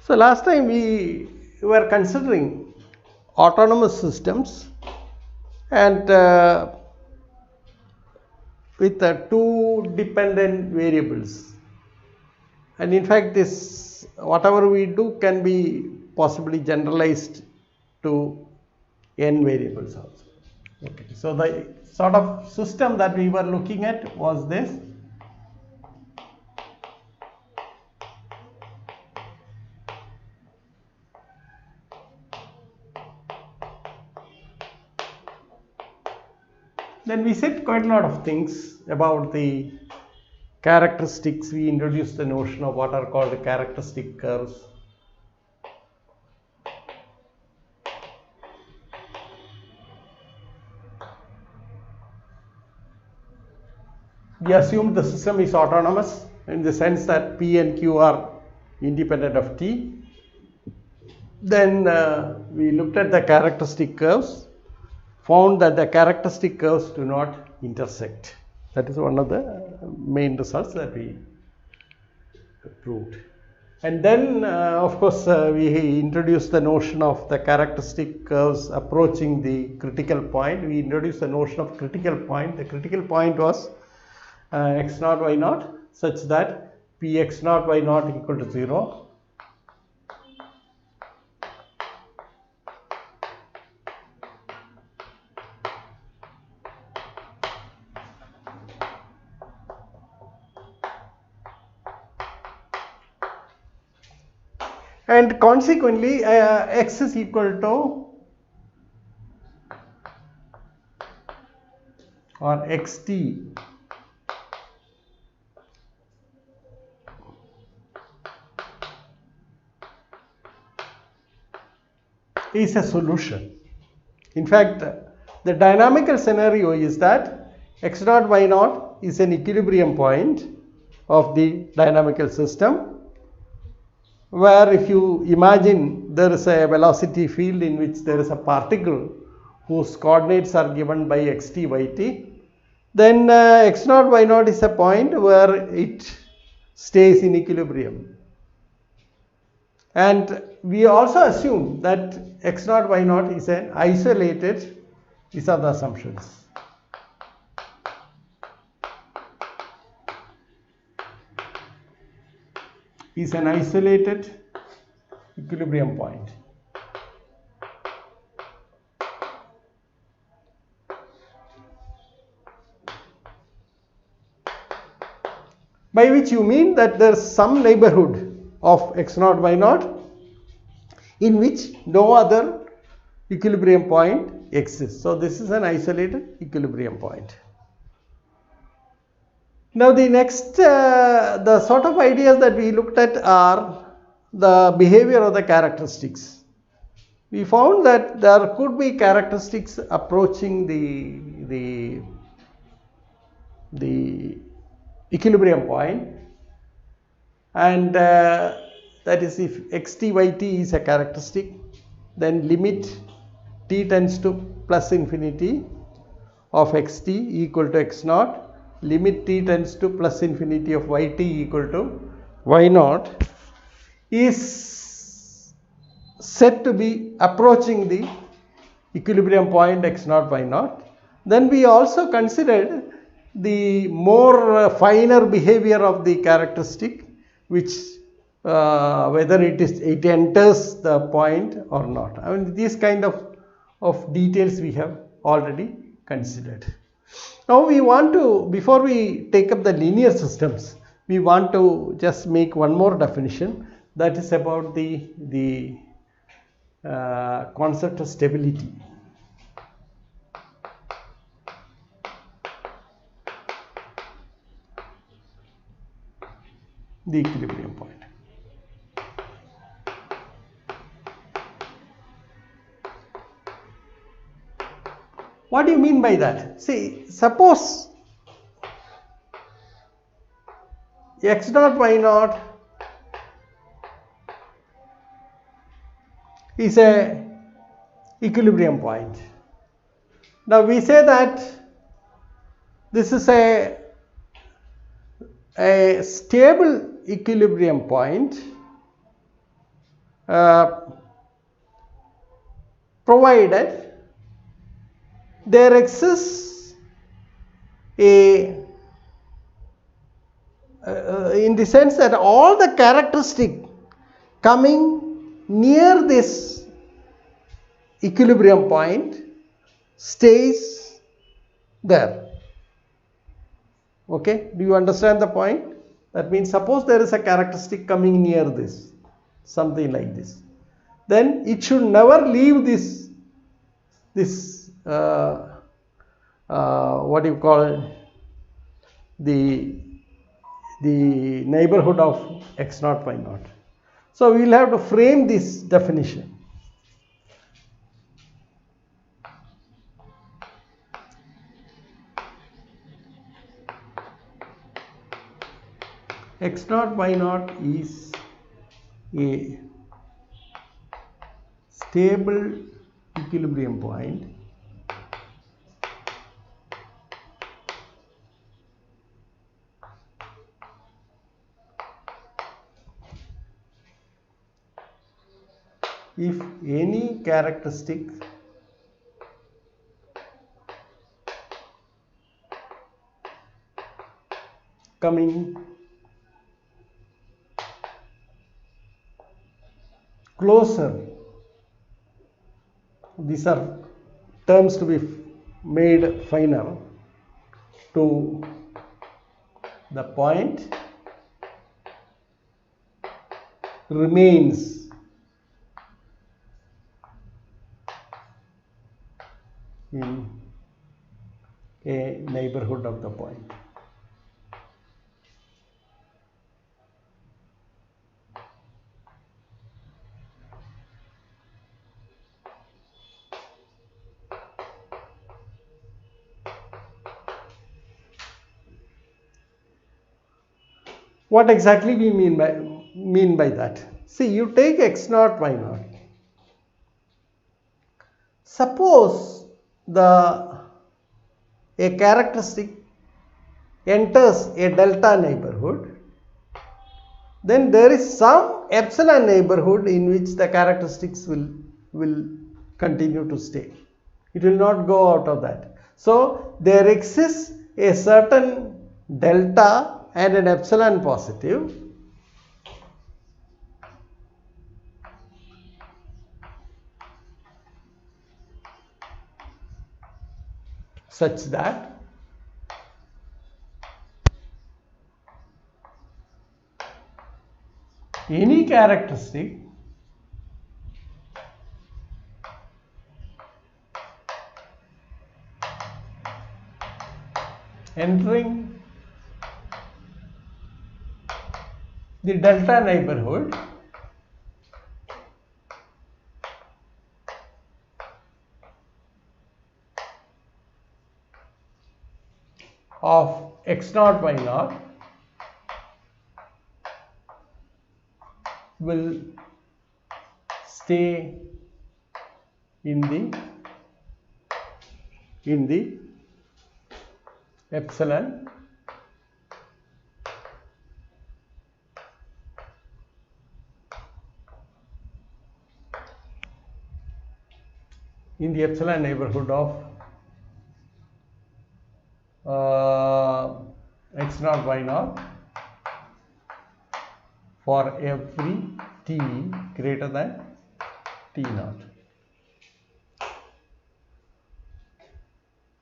So last time we were considering autonomous systems and with two dependent variables, and in fact this whatever we do can be possibly generalized to n variables also. Okay. So the sort of system that we were looking at was this. Then we said quite a lot of things about the characteristics. We introduced the notion of what are called characteristic curves. We assumed the system is autonomous in the sense that P and Q are independent of T. Then we looked at the characteristic curves, found that the characteristic curves do not intersect. That is one of the main results that we proved. And then of course we introduced the notion of the characteristic curves approaching the critical point. We introduced the notion of critical point. The critical point was x naught y naught such that p x naught y naught equal to 0. And consequently x is equal to or xt is a solution. In fact, the dynamical scenario is that x naught y naught is an equilibrium point of the dynamical system, where if you imagine there is a velocity field in which there is a particle whose coordinates are given by xt, yt, then x naught y naught is a point where it stays in equilibrium. And we also assume that x naught y naught is an isolated, these are the assumptions. Is an isolated equilibrium point. By which you mean that there is some neighborhood of x naught y naught in which no other equilibrium point exists. So this is an isolated equilibrium point. Now the next, the sort of ideas that we looked at are the behavior of the characteristics. We found that there could be characteristics approaching the equilibrium point, and that is if xt yt is a characteristic, then limit t tends to plus infinity of xt equal to x naught, limit t tends to plus infinity of yt equal to y naught is said to be approaching the equilibrium point x naught y naught. Then we also considered the more finer behavior of the characteristic, which whether it enters the point or not. I mean, these kind of details we have already considered. Now we want to, before we take up the linear systems, we want to just make one more definition, that is about the concept of stability. The equilibrium point. What do you mean by that? See, suppose x naught y naught is a equilibrium point. Now we say that this is a stable equilibrium point uh, provided there exists a in the sense that all the characteristic coming near this equilibrium point stays there. Okay, do you understand the point? That means suppose there is a characteristic coming near this, something like this, then it should never leave this what do you call it, the neighborhood of x naught y naught. So we will have to frame this definition. X naught y naught is a stable equilibrium point if any characteristic coming closer, these are terms to be made final, to the point remains in a neighborhood of the point. What exactly we mean by that? See, you take x naught y naught. Suppose a characteristic enters a delta neighborhood, then there is some epsilon neighborhood in which the characteristics will continue to stay. It will not go out of that. So there exists a certain delta and an epsilon positive such that any characteristic entering the delta neighborhood of x naught y naught will stay in the epsilon neighborhood of x naught y naught for every t greater than t naught.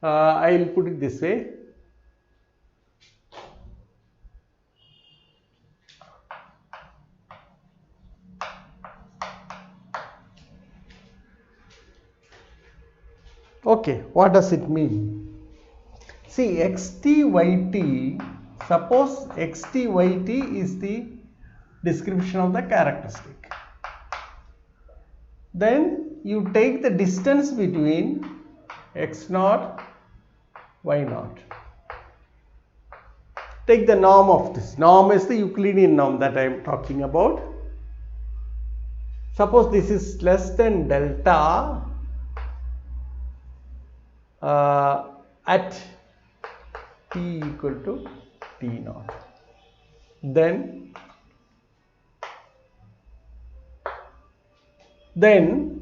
I will put it this way. Okay, what does it mean? See, xt yt, suppose xt yt is the description of the characteristic. Then you take the distance between x naught, y naught. Take the norm of this. Norm is the Euclidean norm that I am talking about. Suppose this is less than delta at t equal to t naught. Then then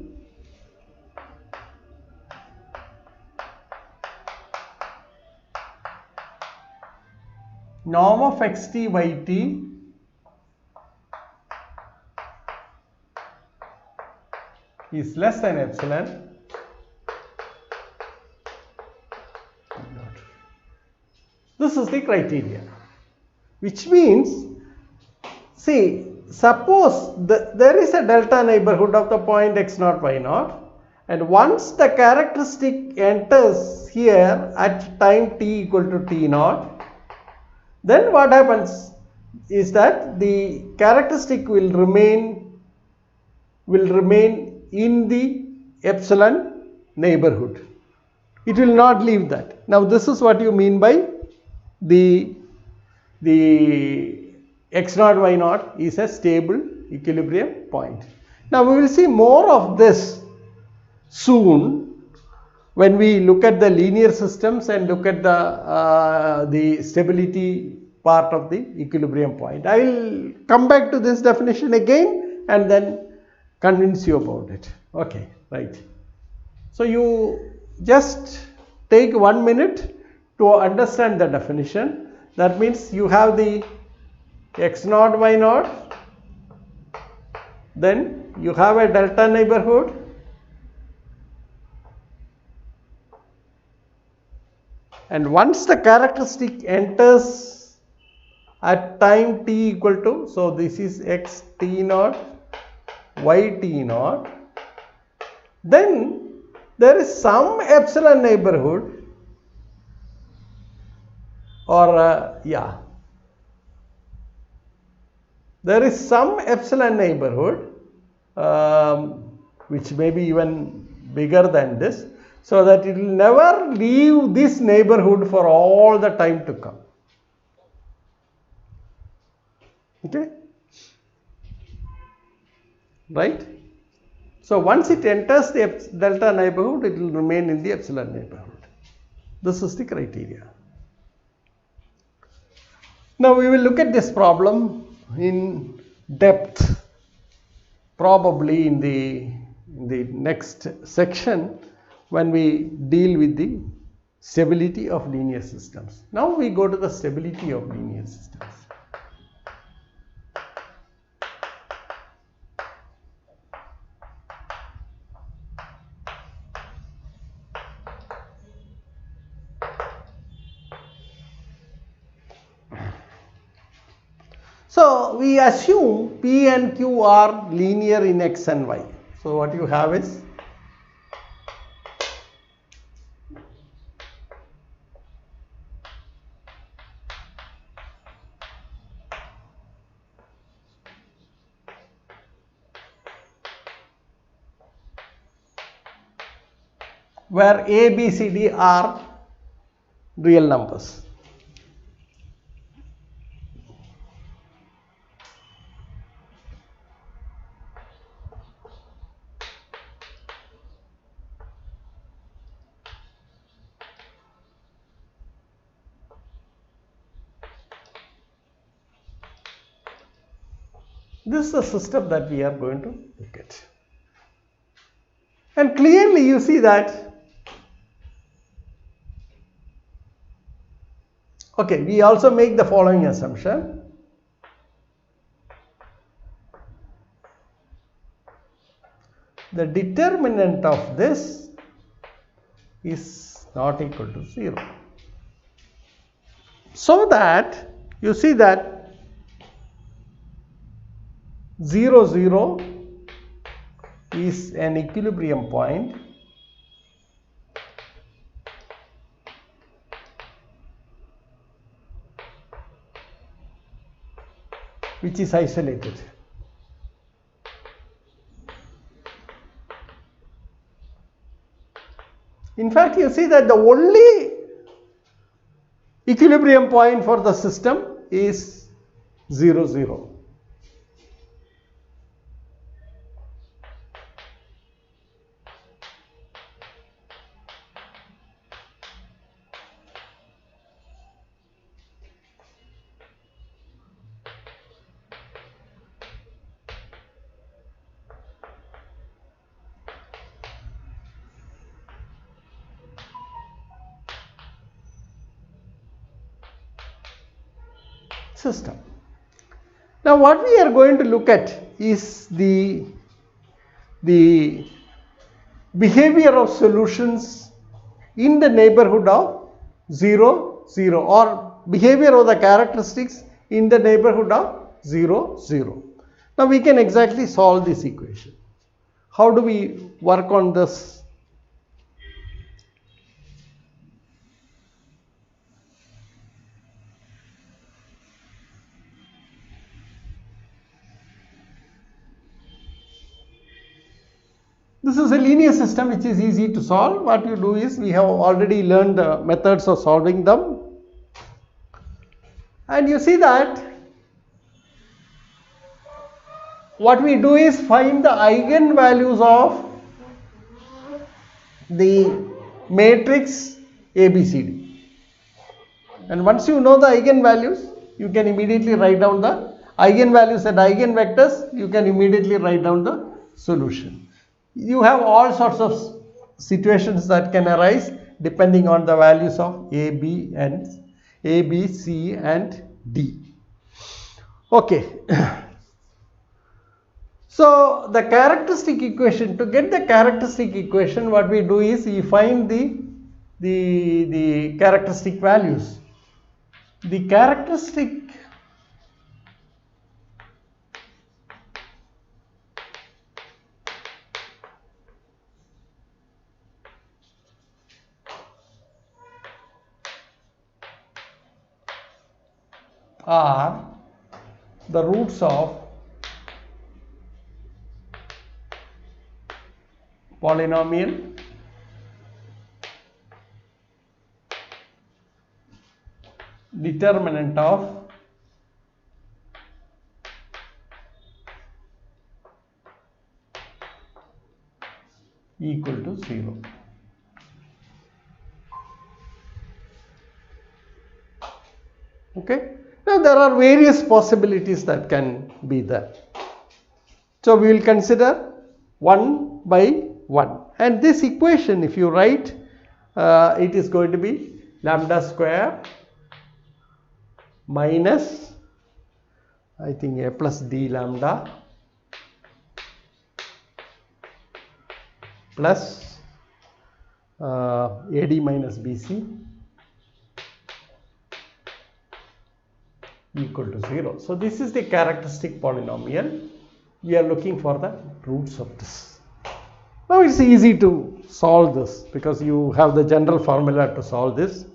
norm of xt by t is less than epsilon. This is the criteria, which means, see, suppose there is a delta neighborhood of the point x0, y0, and once the characteristic enters here at time t equal to t0, then what happens is that the characteristic will remain in the epsilon neighborhood. It will not leave that. Now this is what you mean by the x0, y0 is a stable equilibrium point. Now we will see more of this soon when we look at the linear systems and look at the stability part of the equilibrium point. I will come back to this definition again and then convince you about it. Okay, right. So you just take 1 minute to understand the definition. That means you have the x0, y0, then you have a delta neighborhood, and once the characteristic enters at time t equal to, so this is x t0, y t0, then there is some epsilon neighborhood, or there is some epsilon neighborhood which may be even bigger than this, so that it will never leave this neighborhood for all the time to come. Okay, right? So once it enters the delta neighborhood, it will remain in the epsilon neighborhood. This is the criteria. Now we will look at this problem in depth, probably in the next section when we deal with the stability of linear systems. Now we go to the stability of linear systems. So we assume P and Q are linear in x and y. So what you have is where A, B, C, D are real numbers. This is the system that we are going to look at. And clearly you see that, okay, we also make the following assumption. The determinant of this is not equal to 0. So that you see that 0, 0 is an equilibrium point which is isolated. In fact, you see that the only equilibrium point for the system is 0, 0. system. Now what we are going to look at is the behavior of solutions in the neighborhood of 0, 0, or behavior of the characteristics in the neighborhood of 0, 0. Now we can exactly solve this equation. How do we work on this? This is a linear system which is easy to solve. What you do is, we have already learned the methods of solving them. And you see that what we do is find the eigenvalues of the matrix ABCD. And once you know the eigenvalues, you can immediately write down the eigenvalues and eigenvectors. You can immediately write down the solution. You have all sorts of situations that can arise depending on the values of A, B, C and D. Okay. So the characteristic equation, to get the characteristic equation, what we do is we find the characteristic values. The characteristic are the roots of polynomial determinant of equal to 0. Okay. Now there are various possibilities that can be there. So we will consider one by one. And this equation, if you write, it is going to be lambda square minus, I think, a plus d lambda plus AD minus BC equal to 0. So this is the characteristic polynomial. We are looking for the roots of this. Now it's easy to solve this because you have the general formula to solve this,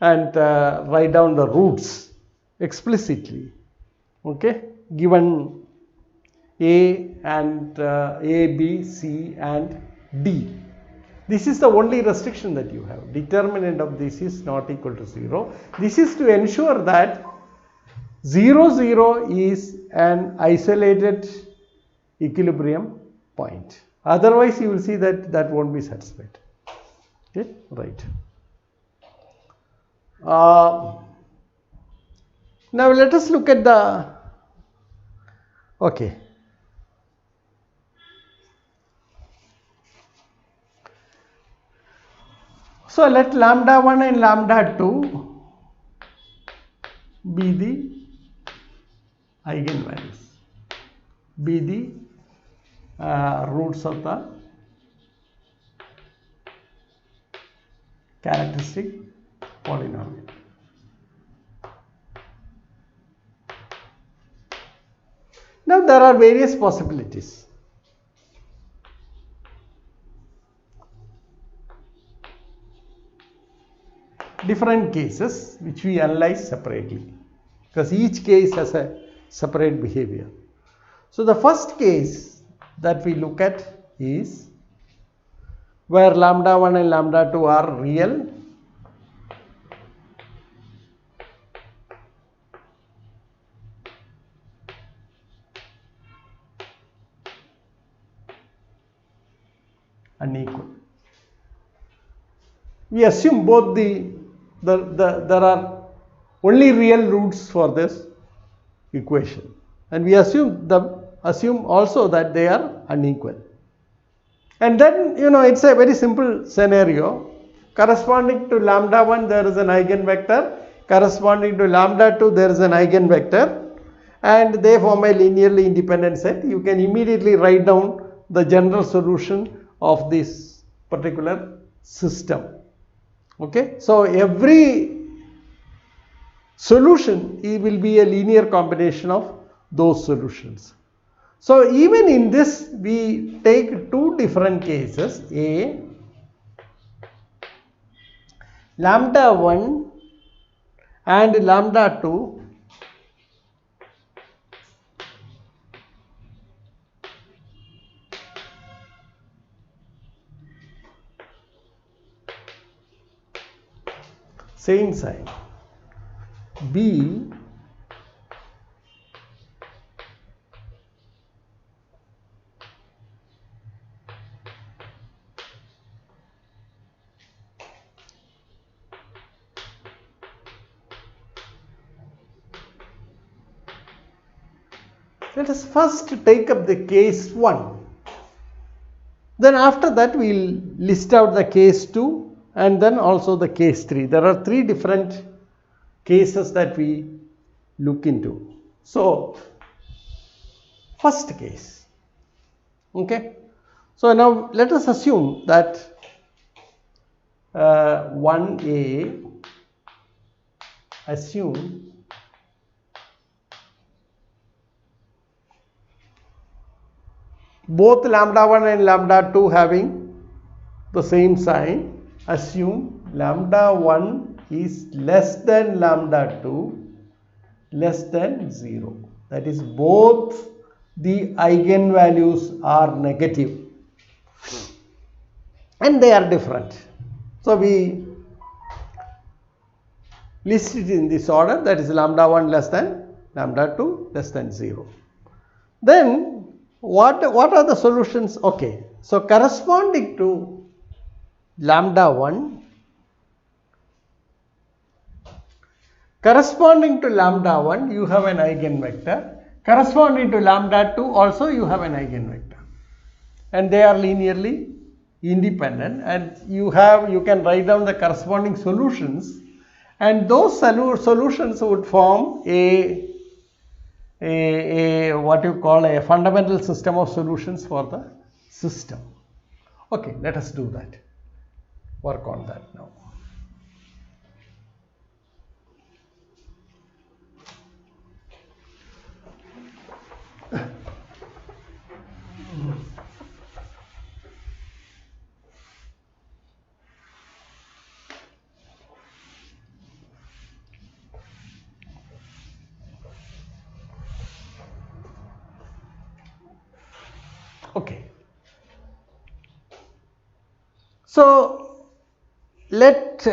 and write down the roots explicitly. Okay, given A and A, B, C and D. This is the only restriction that you have. Determinant of this is not equal to 0. This is to ensure that 0, 0 is an isolated equilibrium point. Otherwise, you will see that that won't be satisfied. Okay, right. Now let us look at the, okay. So let lambda 1 and lambda 2 be the eigenvalues, be the roots of the characteristic polynomial. Now there are various possibilities. Different cases which we analyze separately because each case has a separate behavior. So the first case that we look at is where lambda 1 and lambda 2 are real and equal. We assume both there are only real roots for this equation, and we assume also that they are unequal. And then, you know, it's a very simple scenario. Corresponding to lambda 1 there is an eigenvector, corresponding to lambda 2 there is an eigenvector and they form a linearly independent set. You can immediately write down the general solution of this particular system. Okay, so every solution will be a linear combination of those solutions. So even in this we take two different cases, A lambda 1 and lambda 2 same sign, B let us first take up the case 1. Then after that we will list out the case 2 and then also the case 3. There are 3 different cases that we look into. So first case, okay. So now let us assume that 1A, assume both lambda 1 and lambda 2 having the same sign. Assume lambda 1 is less than lambda 2 less than 0. That is, both the eigenvalues are negative and they are different. So we list it in this order, that is lambda 1 less than lambda 2 less than 0. Then what are the solutions? Okay, so corresponding to lambda 1, you have an eigenvector, corresponding to lambda 2 also you have an eigenvector, and they are linearly independent, and you can write down the corresponding solutions, and those solutions would form a what you call a fundamental system of solutions for the system. Okay, let us do that. Work on that now. Okay. So let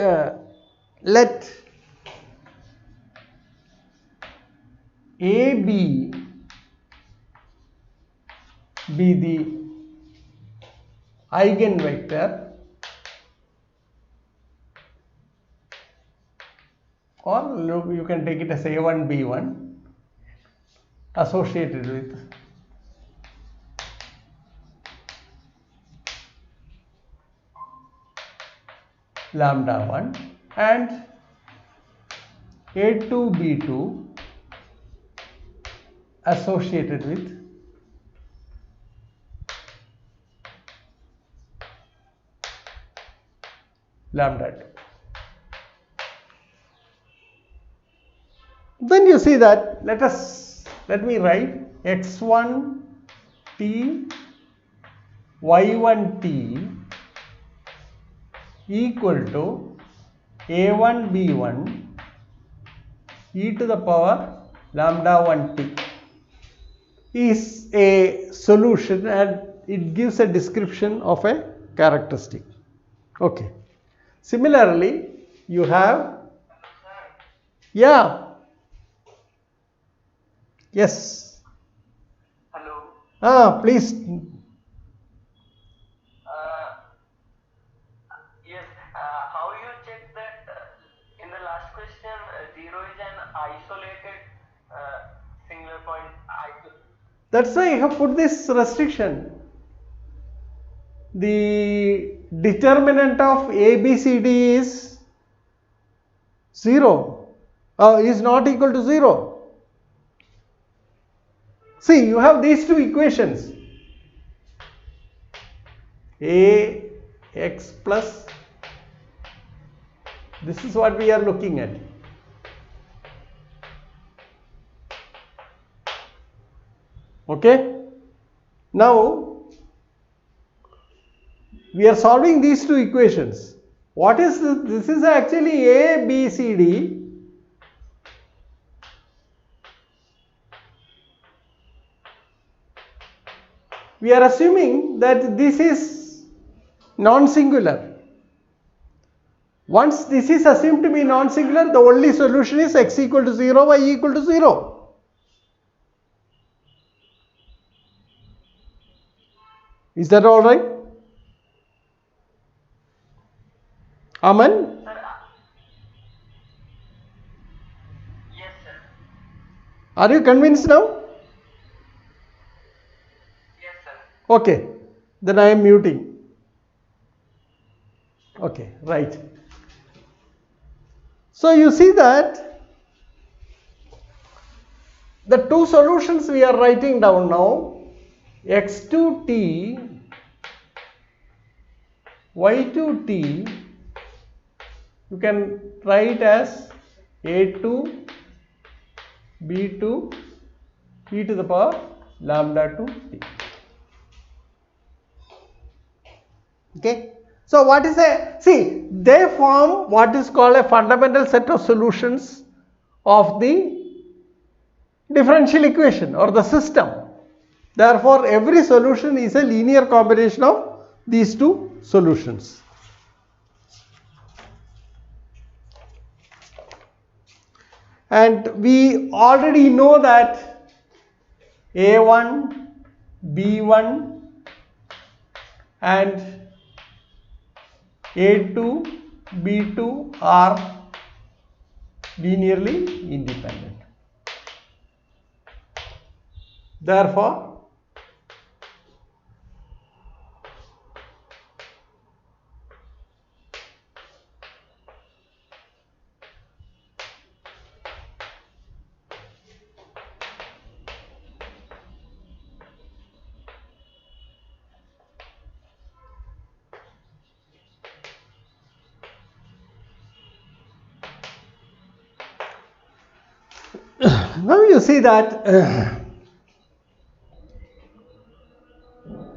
AB be the eigenvector, or you can take it as A1 B1 associated with lambda 1 and A2 B2 associated with lambda 2. Then you see that let me write x1 t y1 t equal to a1 b1 e to the power lambda 1 t is a solution, and it gives a description of a characteristic. Okay. Similarly, you have, yeah, yes. Hello. Please. Yes. How you check that in the last question 0 is an isolated singular point? That's why I have put this restriction. The determinant of ABCD is 0. is not equal to 0. See, you have these two equations. Ax plus, this is what we are looking at. Okay. Now, we are solving these two equations. What is this? This is actually A, B, C, D. We are assuming that this is non-singular. Once this is assumed to be non-singular, the only solution is x equal to 0, y equal to 0. Is that all right? Aman? Sir, yes, sir. Are you convinced now? Yes, sir. Okay. Then I am muting. Okay, right. So you see that the two solutions we are writing down now, x2t, y2t, you can write as a2, b2, e to the power lambda 2t. Okay. So what is see, they form what is called a fundamental set of solutions of the differential equation or the system. Therefore, every solution is a linear combination of these two solutions. And we already know that A1, B1 and A2, B2 are linearly independent. Therefore, now you see that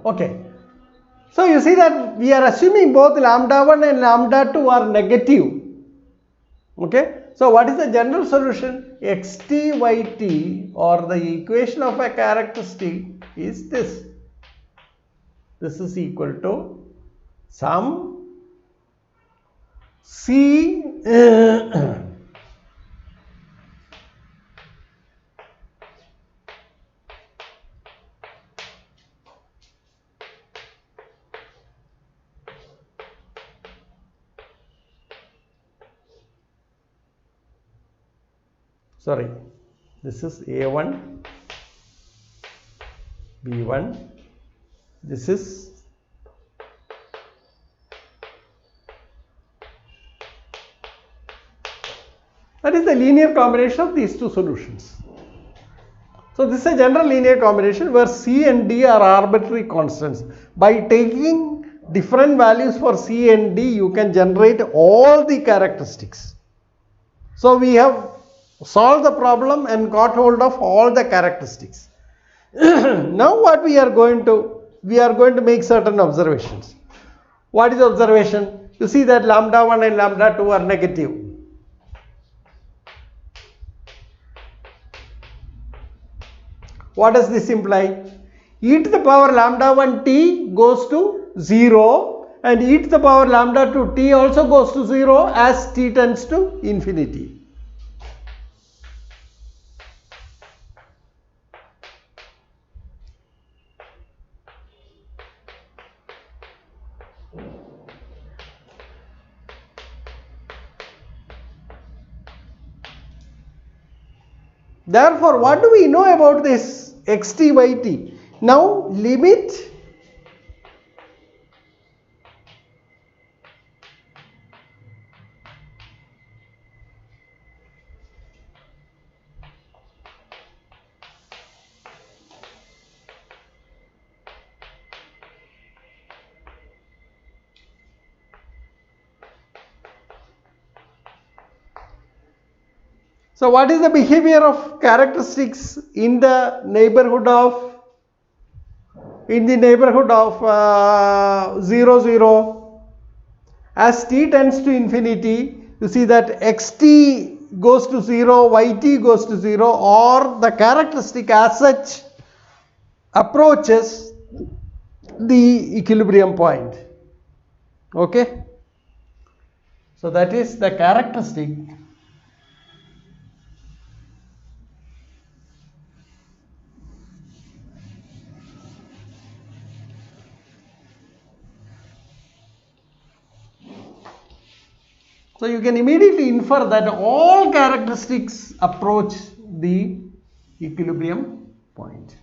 okay. So you see that we are assuming both lambda 1 and lambda 2 are negative. Okay. So what is the general solution? Xt yt, or the equation of a characteristic, is this. This is equal to some C sorry, this is A1, B1, this is that is the linear combination of these two solutions. So this is a general linear combination where C and D are arbitrary constants. By taking different values for C and D, you can generate all the characteristics. So we have solved the problem and got hold of all the characteristics. Now what we are going to make certain observations. What is the observation? You see that lambda 1 and lambda 2 are negative. What does this imply? E to the power lambda 1 t goes to 0 and e to the power lambda 2 t also goes to 0 as t tends to infinity. Therefore, what do we know about this xt yt? Now, limit So what is the behavior of characteristics in the neighborhood of 0 0? As t tends to infinity, you see that xt goes to 0, yt goes to 0, or the characteristic as such approaches the equilibrium point. Okay? So that is the characteristic. So you can immediately infer that all characteristics approach the equilibrium point.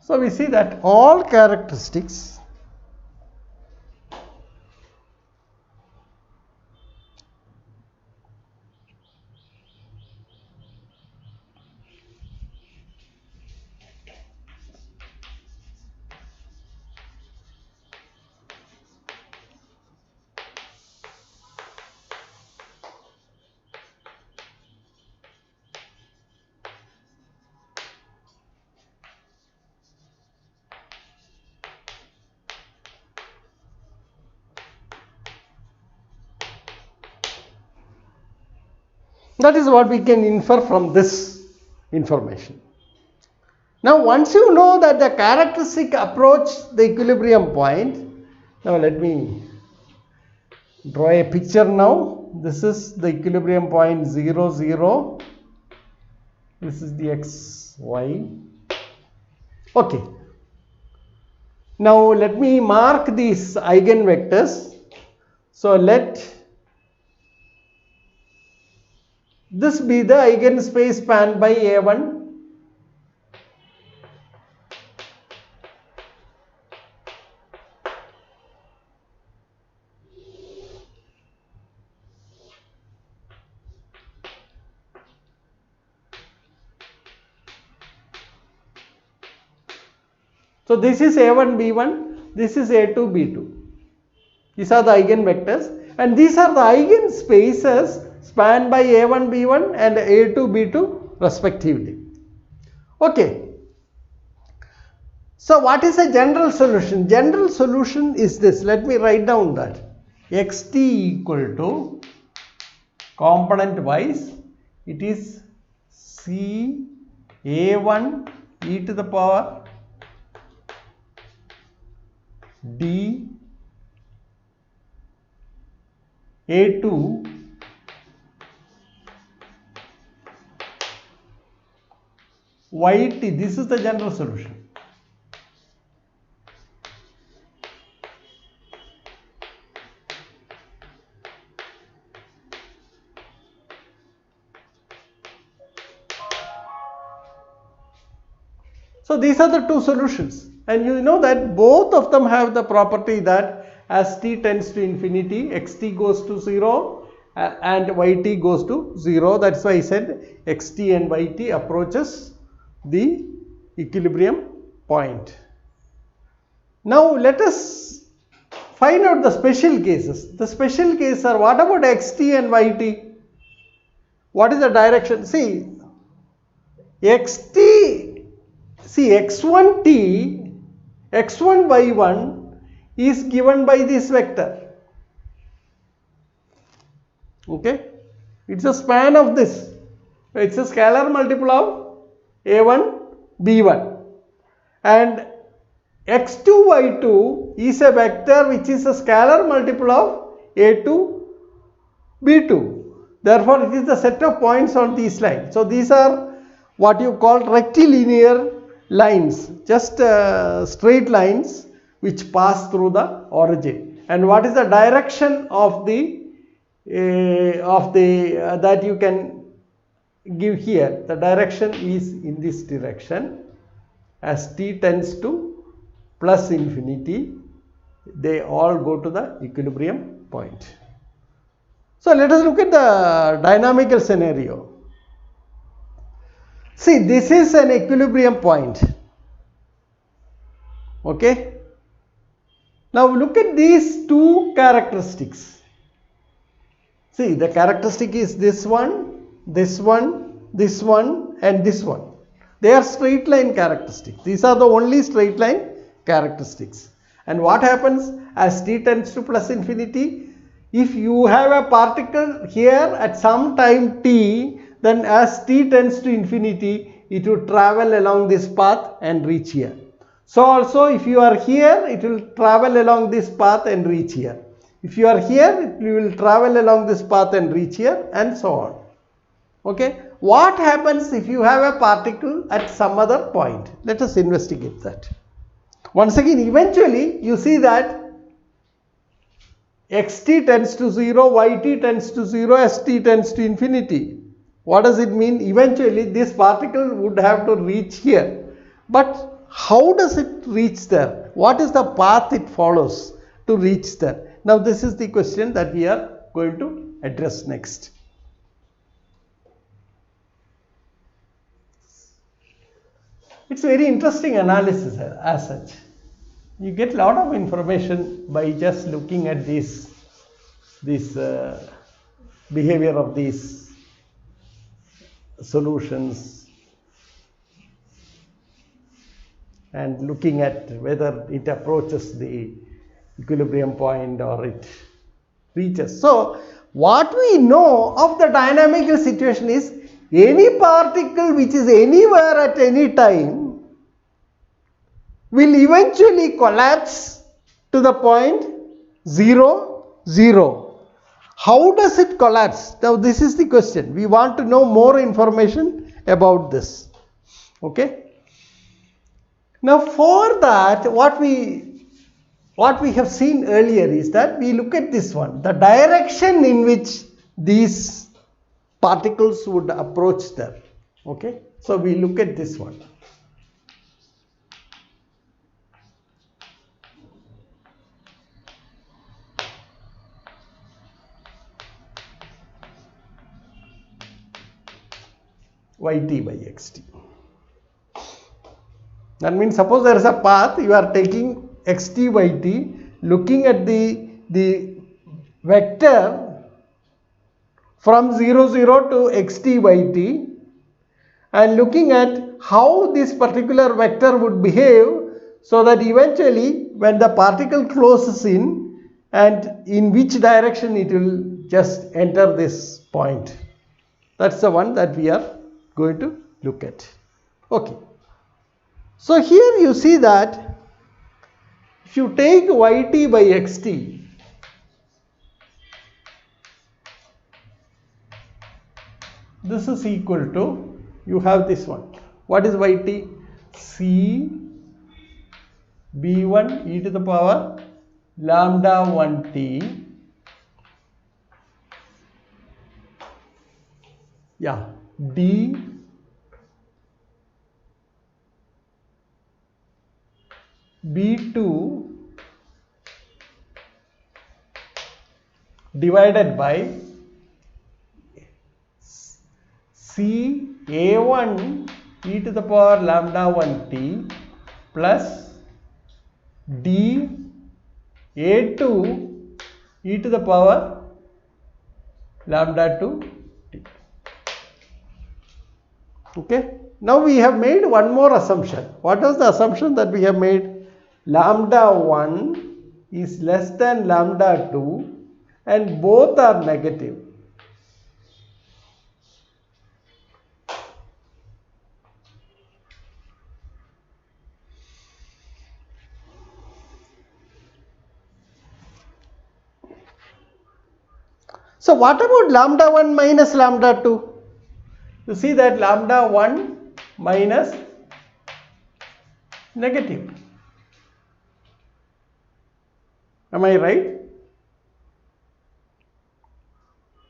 So we see that all characteristics that is what we can infer from this information. Now once you know that the characteristic approach the equilibrium point, now let me draw a picture now. This is the equilibrium point 0 0. This is the x y. Okay. Now let me mark these eigenvectors. So let this be the eigenspace spanned by A1. So this is A1 B1, this is A2 B2. These are the eigenvectors, and these are the eigenspaces spanned by A1 B1 and A2 B2 respectively. Okay. So what is a general solution? General solution is this. Let me write down that. Xt equal to component wise, it is C A1 e to the power D A2 yt. This is the general solution. So these are the two solutions, and you know that both of them have the property that as t tends to infinity, xt goes to 0 and yt goes to 0. That's why I said xt and yt approaches the equilibrium point. Now let us find out the special cases. The special cases are, what about xt and yt? What is the direction? See, x1t, x1 y1 is given by this vector. Okay, it's a span of this. It's a scalar multiple of a1 b1, and x2 y2 is a vector which is a scalar multiple of a2 b2. Therefore it is the set of points on these lines. So these are what you call rectilinear lines, just straight lines which pass through the origin. And what is the direction of the that you can give here? The direction is in this direction. as t tends to plus infinity, they all go to the equilibrium point. So let us look at the dynamical scenario. See, this is an equilibrium point. Okay. Now look at these two characteristics. See, the characteristic is this one, this one, this one, and this one. They are straight line characteristics. These are the only straight line characteristics. And what happens as t tends to plus infinity? If you have a particle here at some time t, then as t tends to infinity, it will travel along this path and reach here. So also if you are here, it will travel along this path and reach here. If you are here, you will travel along this path and reach here, and so on. Okay. What happens if you have a particle at some other point? Let us investigate that. Once again, eventually you see that xt tends to 0, yt tends to 0, st tends to infinity. What does it mean? Eventually this particle would have to reach here. But how does it reach there? What is the path it follows to reach there? Now this is the question that we are going to address next. It's very interesting analysis as such. You get a lot of information by just looking at this behavior of these solutions and looking at whether it approaches the equilibrium point or it reaches. So what we know of the dynamical situation is any particle which is anywhere at any time will eventually collapse to the point 0, 0. How does it collapse? Now this is the question. We want to know more information about this. Okay. Now for that, what we have seen earlier is that we look at this one, the direction in which these particles would approach there. Okay. So we look at this one. Yt by xt. That means suppose there is a path, you are taking xt yt, looking at the vector from 0, 0 to xt yt and looking at how this particular vector would behave, so that eventually when the particle closes in and in which direction it will just enter this point. That's the one that we are going to look at. Okay. So here you see that if you take yt by xt, this is equal to, you have this one. What is yt? C b1 e to the power lambda 1t, yeah, d b2 divided by c a1 e to the power lambda 1t plus d a2 e to the power lambda 2t. Okay. Now we have made one more assumption. What was the assumption that we have made? Lambda 1 is less than lambda 2 and both are negative. So what about lambda 1 minus lambda 2? You see that lambda 1 minus negative. Am I right?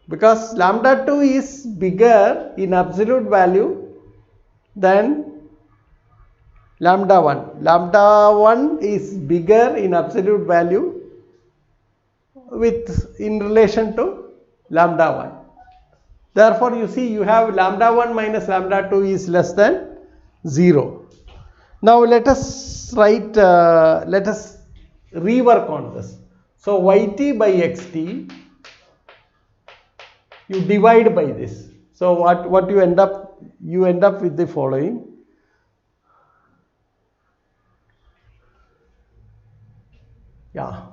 Because lambda 2 is bigger in absolute value than lambda 1. Lambda 1 is bigger in absolute value in relation to lambda 1. Therefore, you see you have lambda 1 minus lambda 2 is less than 0. Now let us let us rework on this. So yt by xt, you divide by this. So what you end up with the following. Yeah.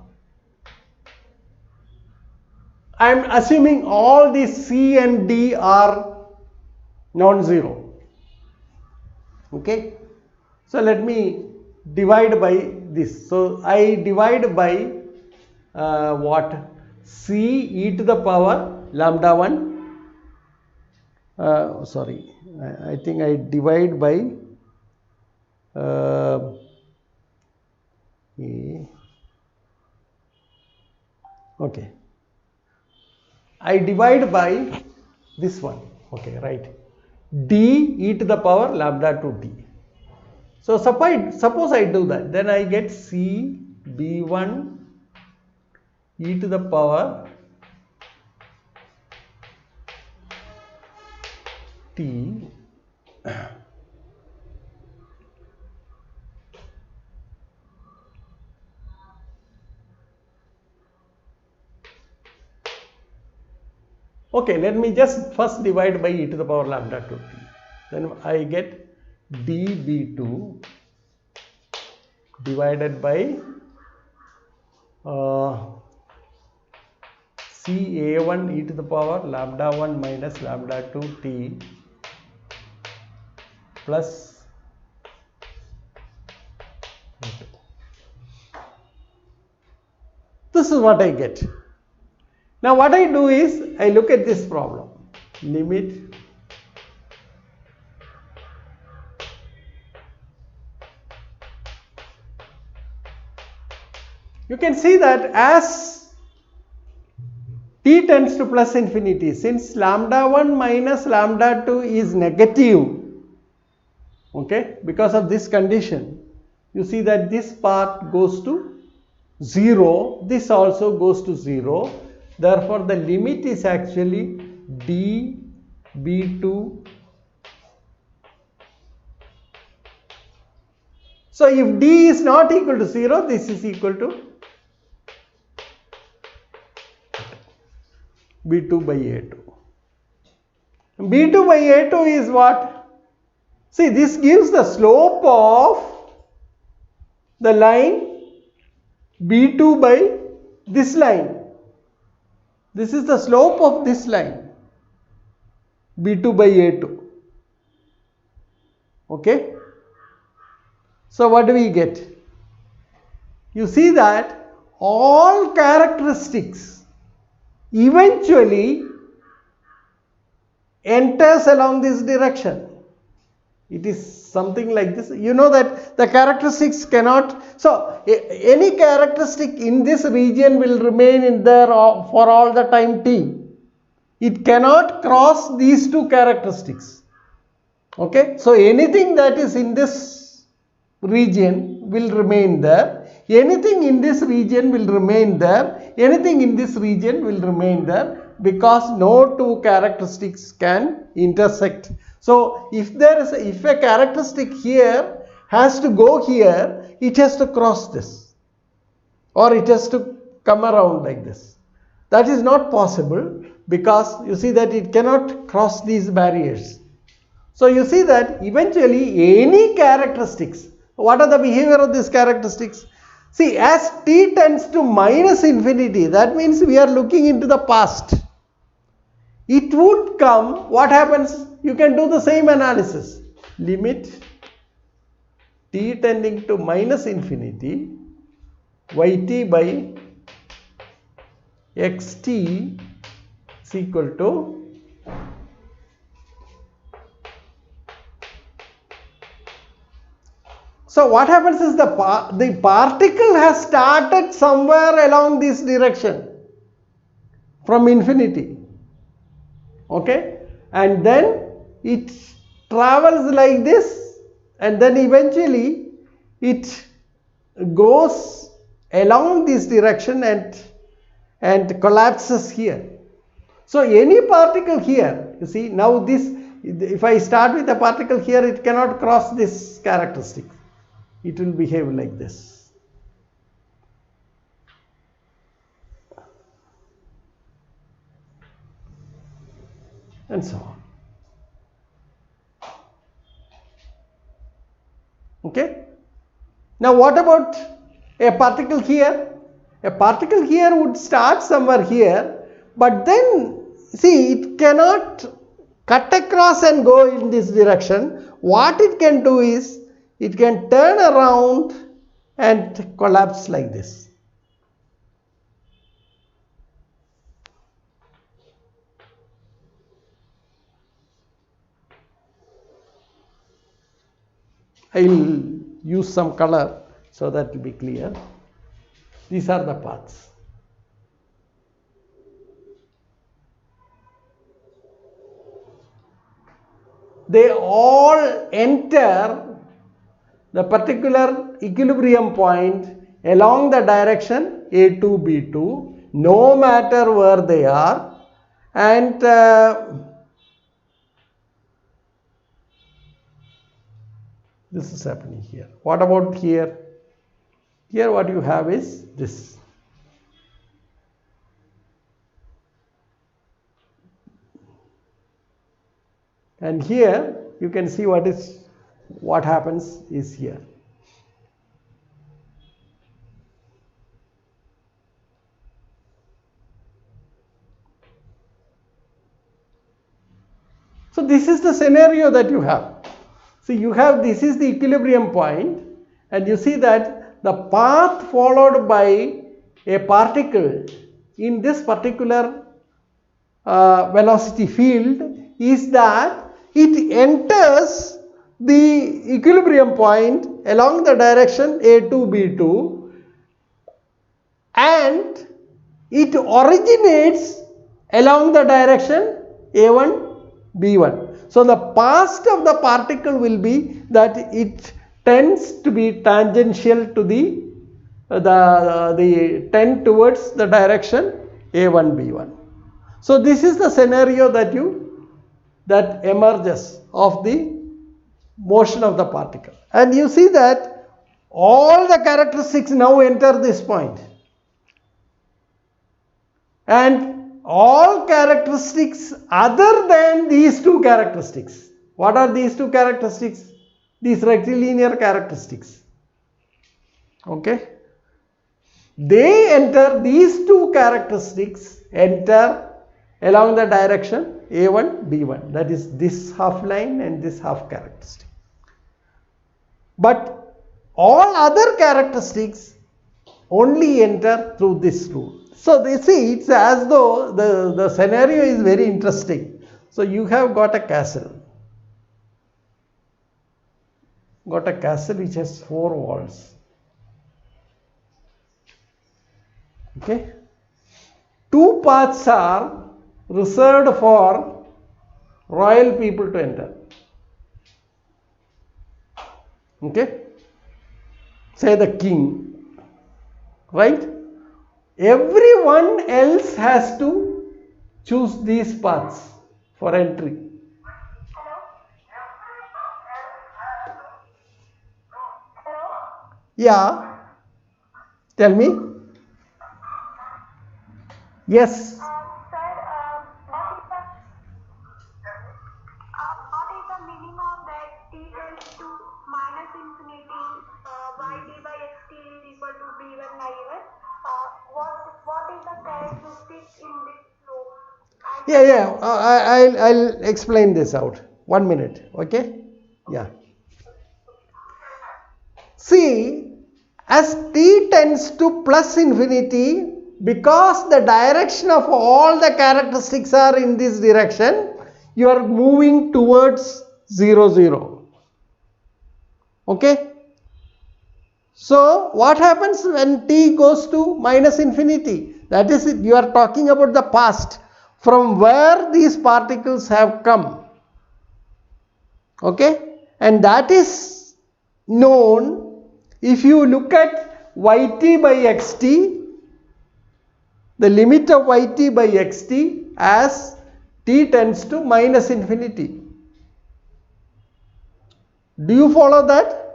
I am assuming all these C and D are non-zero. Okay. So let me divide by this. So I divide by what? C e to the power lambda 1. Sorry, I think I divide by okay. I divide by this one. Okay, right. D e to the power lambda 2t. So suppose I do that, then I get C b1 e to the power t okay, let me just first divide by e to the power lambda 2t. Then I get db2 divided by ca1 e to the power lambda 1 minus lambda 2t plus this is what I get. Now what I do is I look at this problem. Limit you can see that as t tends to plus infinity, since lambda 1 minus lambda 2 is negative, okay, because of this condition, you see that this part goes to 0, this also goes to 0. Therefore, the limit is actually db2. So, if d is not equal to 0, this is equal to b2 by a2. b2 by a2 is what? See, this gives the slope of the line b2 by this line. This is the slope of this line b2 by a2. Okay. So what do we get? You see that all characteristics eventually enters along this direction. It is something like this. You know that the characteristics cannot, so any characteristic in this region will remain in there for all the time t. It cannot cross these two characteristics. Okay. So anything that is in this region will remain there. Anything in this region will remain there. Anything in this region will remain there, because no two characteristics can intersect. So if a characteristic here has to go here, it has to cross this, or it has to come around like this. That is not possible, because you see that it cannot cross these barriers. So you see that eventually any characteristics, what are the behavior of these characteristics? See, as t tends to minus infinity, that means we are looking into the past. It would come, what happens? You can do the same analysis. Limit t tending to minus infinity, yt by xt is equal to so what happens is the particle has started somewhere along this direction from infinity, okay, and then it travels like this and then eventually it goes along this direction and collapses here. So any particle here, you see now this, if I start with a particle here, it cannot cross this characteristic. It will behave like this. And so on. Okay. Now what about a particle here? A particle here would start somewhere here, but then see it cannot cut across and go in this direction. What it can do is it can turn around and collapse like this. I will use some color so that it will be clear. These are the paths. They all enter the particular equilibrium point along the direction A2, B2, no matter where they are, and this is happening here. What about here? Here what you have is this. And here you can see what happens is here. So this is the scenario that you have. So you have, this is the equilibrium point, and you see that the path followed by a particle in this particular velocity field is that it enters the equilibrium point along the direction A2, B2, and it originates along the direction A1, B1. So the past of the particle will be that it tends to be tangential to the tend towards the direction A1, B1. So this is the scenario that emerges of the motion of the particle. And you see that all the characteristics now enter this point. And all characteristics other than these two characteristics. What are these two characteristics? These rectilinear characteristics. Okay. They enter, these two characteristics enter along the direction A1, B1. That is this half line and this half characteristic. But all other characteristics only enter through this rule. So they see, it's as though the scenario is very interesting. So you have got a castle. Got a castle which has 4 walls. Okay. 2 paths are reserved for royal people to enter. Okay. Say the king, right? Everyone else has to choose these paths for entry. Yeah. Tell me. Yes. Sir, what is the minimum that t tends to minus infinity y d by xt is equal to b1 y1? What is the characteristics in this flow? I'll explain this out. 1 minute. Okay. Yeah. See, as t tends to plus infinity, because the direction of all the characteristics are in this direction, you are moving towards 0, 0. Okay. So what happens when t goes to minus infinity? That is it. You are talking about the past, from where these particles have come. Okay. And that is known if you look at yt by xt, the limit of yt by xt as t tends to minus infinity. Do you follow that?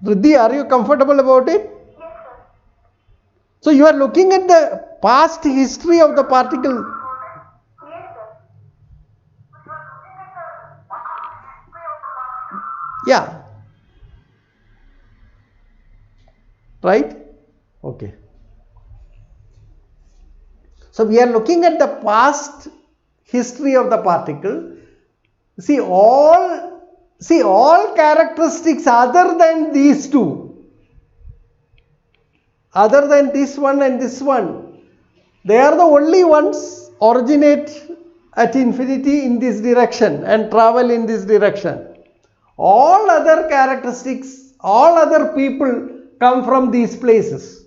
Riddhi, are you comfortable about it? Yes, sir. So you are looking at the past history of the particle. Yes, sir. Yeah. Right? Okay. So we are looking at the past history of the particle. See all characteristics other than these two, other than this one and this one, they are the only ones originate at infinity in this direction and travel in this direction. All other characteristics, all other people come from these places.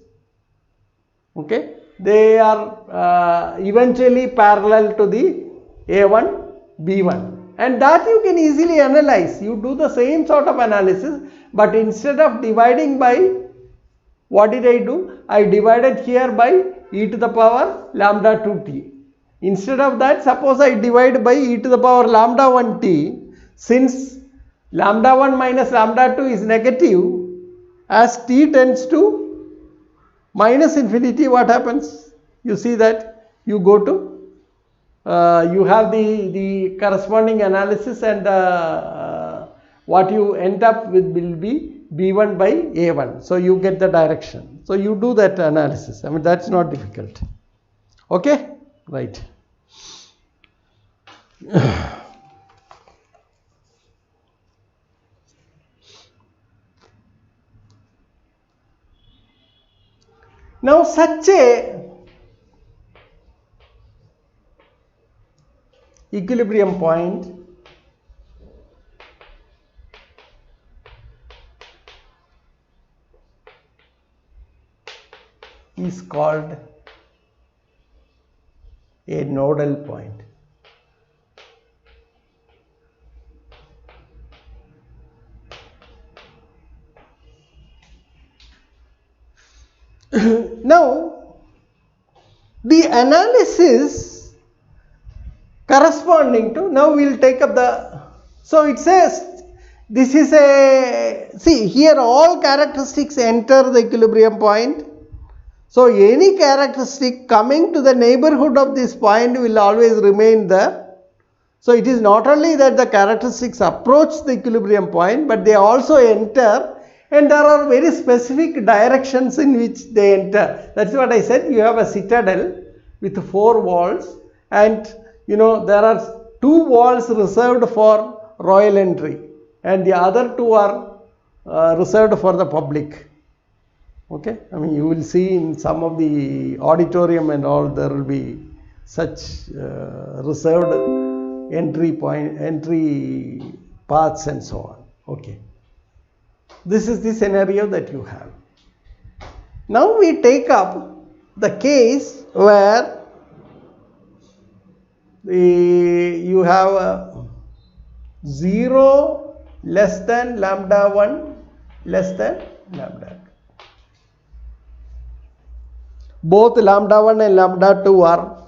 Okay, they are eventually parallel to the A1, B1, and that you can easily analyze. You do the same sort of analysis, but instead of dividing by, what did I do? I divided here by e to the power lambda 2t. Instead of that, suppose I divide by e to the power lambda 1t, since lambda 1 minus lambda 2 is negative, as t tends to minus infinity, what happens? You see that you go to, you have the corresponding analysis, and what you end up with will be b1 by a1. So you get the direction. So you do that analysis. I mean, that's not difficult. Okay? Right. Now such a equilibrium point is called a nodal point. Now the analysis corresponding to, now we will take up the, so it says this is a, see here all characteristics enter the equilibrium point. So any characteristic coming to the neighborhood of this point will always remain there. So it is not only that the characteristics approach the equilibrium point, but they also enter, and there are very specific directions in which they enter. That's what I said. You have a citadel with 4 walls, and there are 2 walls reserved for royal entry, and the other 2 are reserved for the public. Okay, I mean, you will see in some of the auditorium and all, there will be such reserved entry paths and so on. Okay, this is the scenario that you have. Now we take up the case where you have 0 less than lambda 1 less than lambda 2. Both lambda 1 and lambda 2 are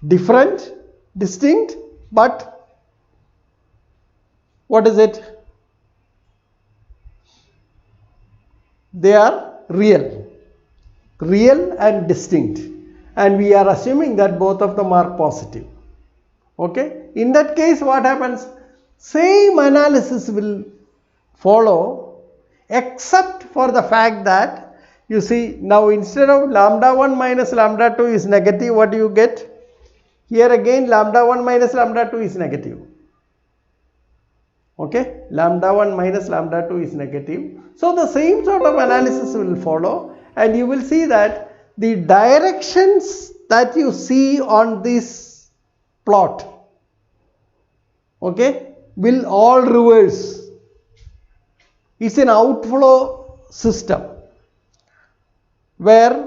different, distinct, but what is it? They are real and distinct, and we are assuming that both of them are positive. Okay, in that case what happens? Same analysis will follow, except for the fact that, you see, now instead of lambda 1 minus lambda 2 is negative, what do you get? Here again lambda 1 minus lambda 2 is negative. Okay, lambda 1 minus lambda 2 is negative. So the same sort of analysis will follow, and you will see that the directions that you see on this plot, okay, will all reverse. It's an outflow system where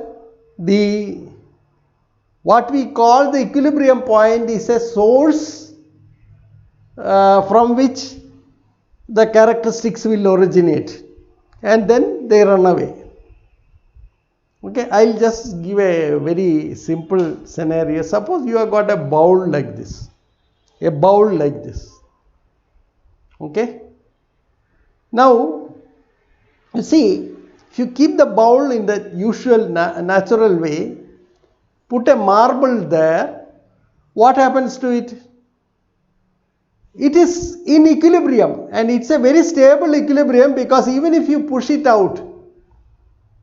what we call the equilibrium point is a source from which the characteristics will originate, and then they run away. Okay, I'll just give a very simple scenario. Suppose you have got a bowl like this, a bowl like this. Okay, now you see, if you keep the bowl in the usual natural way, put a marble there, what happens to it? It is in equilibrium, and it's a very stable equilibrium, because even if you push it out,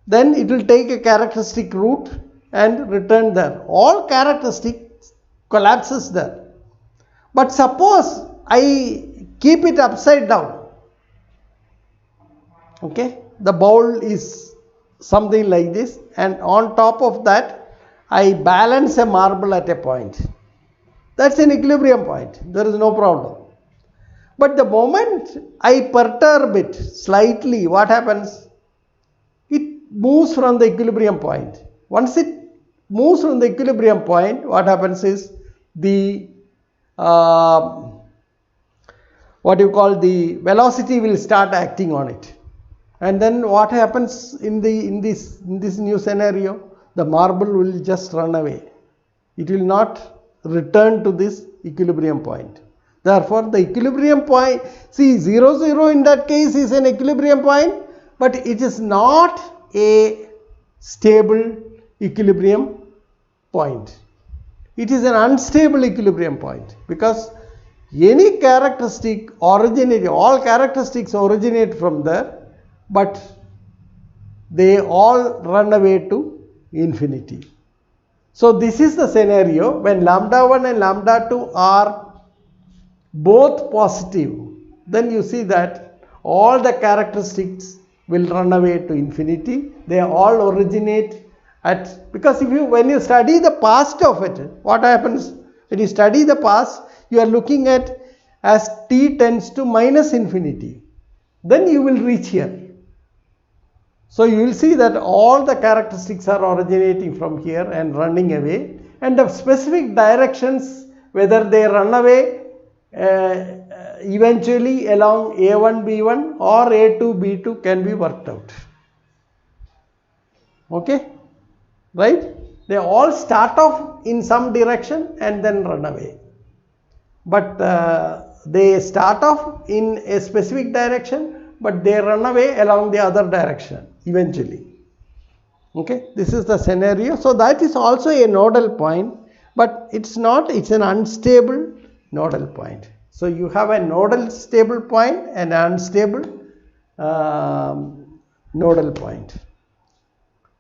then it will take a characteristic route and return there. All characteristics collapses there. But suppose I keep it upside down. Okay, the bowl is something like this, and on top of that I balance a marble at a point. That's an equilibrium point. There is no problem. But the moment I perturb it slightly, what happens? It moves from the equilibrium point. Once it moves from the equilibrium point, what happens is the the velocity will start acting on it. And then what happens in this new scenario? The marble will just run away. It will not return to this equilibrium point. Therefore, the equilibrium point, see, 0, 0 in that case is an equilibrium point, but it is not a stable equilibrium point. It is an unstable equilibrium point, because any characteristic originate, all characteristics originate from there, but they all run away to infinity. So this is the scenario when lambda 1 and lambda 2 are both positive. Then you see that all the characteristics will run away to infinity. They all originate at, because when you study the past of it, what happens? When you study the past, you are looking at as t tends to minus infinity. Then you will reach here. So you will see that all the characteristics are originating from here and running away, and the specific directions, whether they run away eventually along A1, B1 or A2, B2, can be worked out. Okay, right? They all start off in some direction and then run away. But they start off in a specific direction, but they run away along the other direction eventually. Okay, this is the scenario. So that is also a nodal point, but it's not, it's an unstable nodal point. So you have a nodal stable point and an unstable nodal point.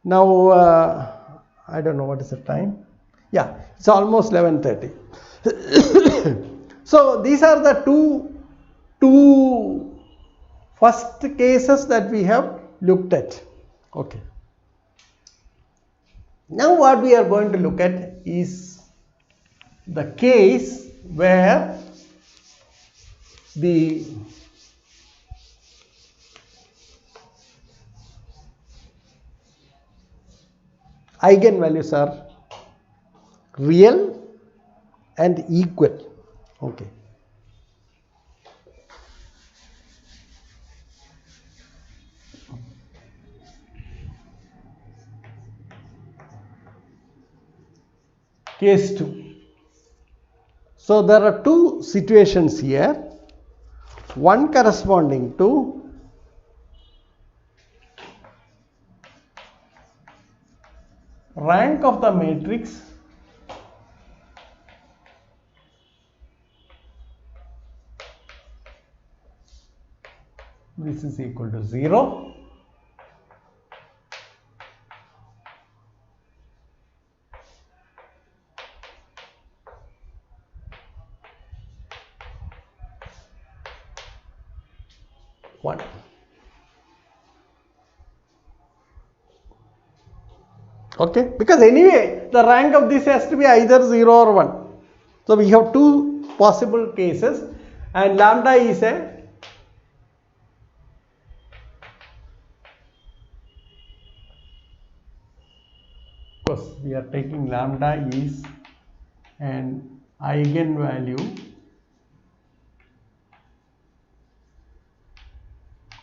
Now I don't know what is the time. Yeah, it's almost 11:30. So these are the two first cases that we have looked at. Okay. Now what we are going to look at is the case where the eigenvalues are real and equal. Okay. Case 2. So there are two situations here, one corresponding to rank of the matrix this is equal to 0, one. Okay, because anyway the rank of this has to be either 0 or 1. So we have two possible cases, and lambda is a we are taking lambda is an eigenvalue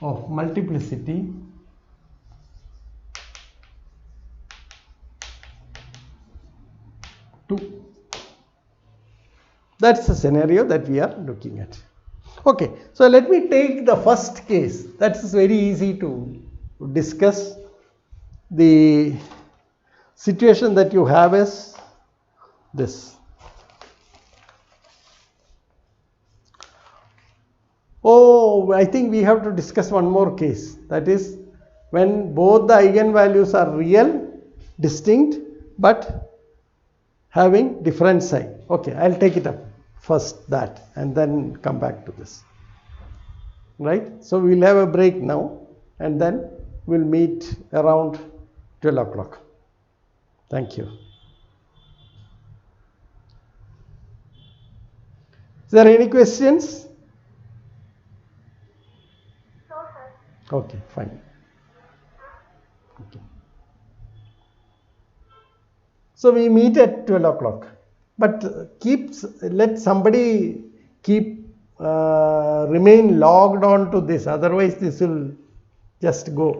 of multiplicity two. That's the scenario that we are looking at. Okay, so let me take the first case. That's very easy to discuss. The situation that you have is this. Oh, I think we have to discuss one more case. That is when both the eigenvalues are real, distinct, but having different sign. Okay, I'll take it up first that and then come back to this. Right? So we'll have a break now and then we'll meet around 12 o'clock. Thank you. Is there any questions? No, sir. Okay, fine. Okay. So we meet at 12 o'clock. But let somebody remain logged on to this, otherwise this will just go.